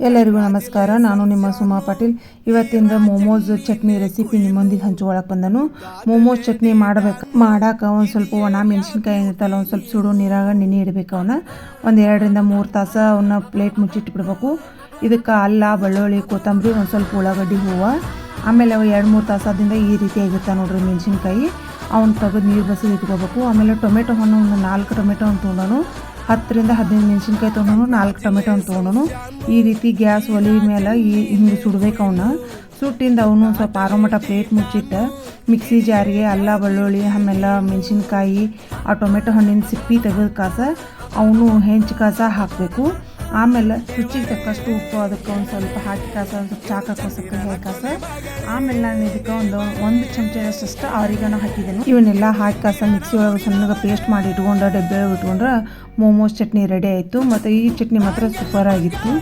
ಎಲ್ಲರಿಗೂ ನಮಸ್ಕಾರ. ನಾನು ನಿಮ್ಮ ಸುಮಾ ಪಾಟೀಲ್. ಇವತ್ತಿಂದ ಮೋಮೋಸ್ ಚಟ್ನಿ ರೆಸಿಪಿ ನಿಮ್ಮೊಂದಿಗೆ ಹಂಚ್ಕೊಳಕ್ಕೆ ಬಂದನು. ಮೋಮೋಸ್ ಚಟ್ನಿ ಮಾಡಾಕ ಒಂದು ಸ್ವಲ್ಪ ಒಣ ಮೆಣಸಿನ್ಕಾಯಿ ಏನಿರ್ತಲ್ಲ ಒಂದು ಸ್ವಲ್ಪ ಸುಡು ನೀರಾಗ ನೆನೆ ಇಡಬೇಕು. ಅವನ್ನ ಒಂದು 2 ರಿಂದ 3 ತಾಸು ಅವನ್ನ ಪ್ಲೇಟ್ ಮುಚ್ಚಿಟ್ಬಿಡ್ಬೇಕು. ಇದಕ್ಕೆ ಅಲ್ಲ, ಬೆಳ್ಳುಳ್ಳಿ, ಕೊತ್ತಂಬರಿ, ಒಂದು ಸ್ವಲ್ಪ ಉಳ್ಳಾಗಡ್ಡಿ, ಹೂವು, ಆಮೇಲೆ ಅವು 2-3 ತಾಸಾದಿಂದ ಈ ರೀತಿ ಆಗಿರ್ತಾವೆ ನೋಡ್ರಿ ಮೆಣಸಿನ್ಕಾಯಿ. ಅವ್ನು ತೆಗೆದು ನೀರು ಬಸಿ ಇಟ್ಕೋಬೇಕು. ಆಮೇಲೆ ಟೊಮೆಟೊ ಹಣ್ಣು ಒಂದು 4 ಟೊಮೆಟೊ ಹಣ್ಣು ತೊಗೊಂಡನು. 10 ರಿಂದ 15 ಮೆಣಸಿನ್ಕಾಯಿ ತೊಗೊಂಡನು. 4 ಟೊಮೆಟೊ ಹಣ್ಣು ತೊಗೊಂಡನು. ಈ ರೀತಿ ಗ್ಯಾಸ್ ಒಲೆ ಮೇಲೆ ಹಿಂಗೆ ಸುಡ್ಬೇಕು. ಅವನ್ನ ಸುಟ್ಟಿಂದ ಅವನು ಸ್ವಲ್ಪ ಆರೋಮಟ ಪ್ಲೇಟ್ ಮುಚ್ಚಿಟ್ಟು ಮಿಕ್ಸಿ ಜಾರಿಗೆ ಅಲ್ಲ, ಬೆಳ್ಳುಳ್ಳಿ, ಆಮೇಲೆ ಮೆಣಸಿನ್ಕಾಯಿ, ಆ ಟೊಮೆಟೊ ಹಣ್ಣಿನ ಸಿಪ್ಪಿ ತೆಗೆದು ಕಾಸ ಅವನು ಹೆಂಚು ಕಾಸ ಹಾಕಬೇಕು. ಆಮೇಲೆ ರುಚಿಗೆ ತಕ್ಕಷ್ಟು ಉಪ್ಪು ಅದಕ್ಕೆ ಒಂದು ಸ್ವಲ್ಪ ಹಾಕಿ ಕಾಸ, ಒಂದು ಸ್ವಲ್ಪ ಚಾಕ್ ಹಾಕೋ ಸಕ್ಕರೆ ಕಾಸ. ಆಮೇಲೆ ನಾನು ಇದಕ್ಕೆ ಒಂದು ಚಮಚದಷ್ಟು ಆರಿಗನ ಹಾಕಿದ್ದೇನೆ. ಇವನ್ನೆಲ್ಲ ಹಾಕಿ ಕಾಸ ಮಿಕ್ಸಿ ಒಳಗೆ ಸಣ್ಣಗೆ ಪೇಸ್ಟ್ ಮಾಡಿ ಇಟ್ಕೊಂಡು ಡಬ್ಬೆ ಇಟ್ಕೊಂಡ್ರೆ ಮೋಮೋಸ್ ಚಟ್ನಿ ರೆಡಿ ಆಯಿತು. ಮತ್ತು ಈ ಚಟ್ನಿ ಮಾತ್ರ ಸೂಪರ್ ಆಗಿತ್ತು.